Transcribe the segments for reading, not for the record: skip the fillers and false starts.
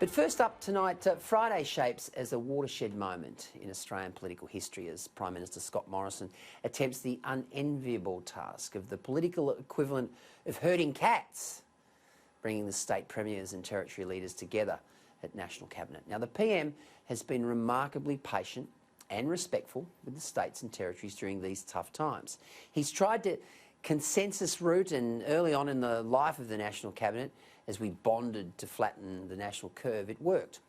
But first up tonight, Friday shapes as a watershed moment in Australian political history as Prime Minister Scott Morrison attempts the unenviable task of the political equivalent of herding cats, bringing the state premiers and territory leaders together at National Cabinet. Now, the PM has been remarkably patient and respectful with the states and territories during these tough times. He's tried the consensus route, and early on in the life of the National Cabinet, as we bonded to flatten the national curve, it worked.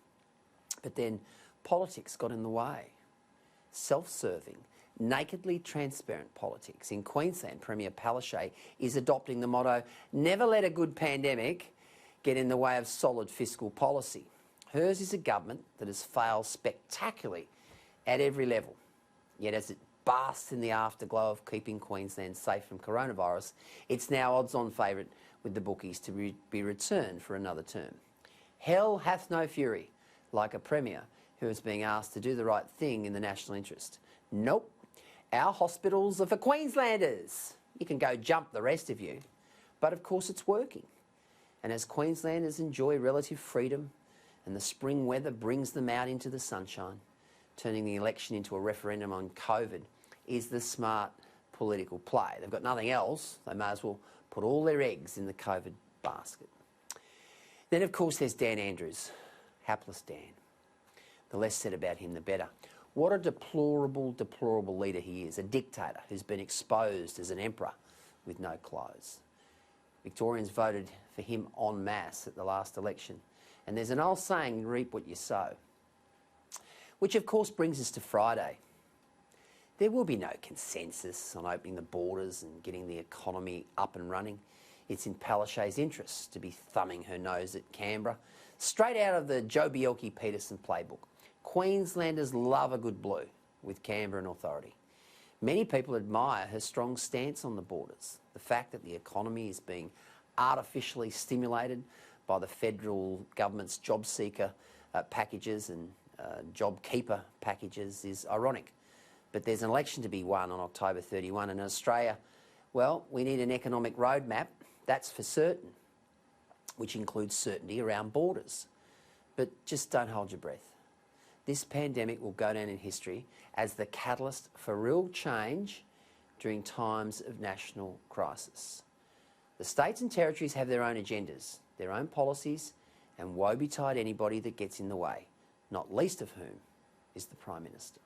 But then politics got in the way. Self-serving, nakedly transparent politics. In Queensland, Premier Palaszczuk is adopting the motto, never let a good pandemic get in the way of solid fiscal policy. Hers is a government that has failed spectacularly at every level. Yet as it basks in the afterglow of keeping Queensland safe from coronavirus, it's now odds-on favourite with the bookies to be returned for another term. Hell hath no fury, like a premier who is being asked to do the right thing in the national interest. Nope, our hospitals are for Queenslanders. You can go jump, the rest of you. But of course it's working. And as Queenslanders enjoy relative freedom and the spring weather brings them out into the sunshine, turning the election into a referendum on COVID is the smart political play. They've got nothing else, they may as well put all their eggs in the COVID basket. Then, of course, there's Dan Andrews, hapless Dan. The less said about him, the better. What a deplorable leader he is, a dictator who's been exposed as an emperor with no clothes. Victorians voted for him en masse at the last election. And there's an old saying, reap what you sow. Which, of course, brings us to Friday. There will be no consensus on opening the borders and getting the economy up and running. It's in Palaszczuk's interest to be thumbing her nose at Canberra, straight out of the Joh Bjelke-Petersen playbook. Queenslanders love a good blue with Canberra in authority. Many people admire her strong stance on the borders, the fact that the economy is being artificially stimulated by the federal government's job seeker packages and job keeper packages is ironic. But there's an election to be won on October 31, and in Australia, well, we need an economic roadmap, that's for certain, which includes certainty around borders. But just don't hold your breath. This pandemic will go down in history as the catalyst for real change during times of national crisis. The states and territories have their own agendas, their own policies, and woe betide anybody that gets in the way, not least of whom is the Prime Minister.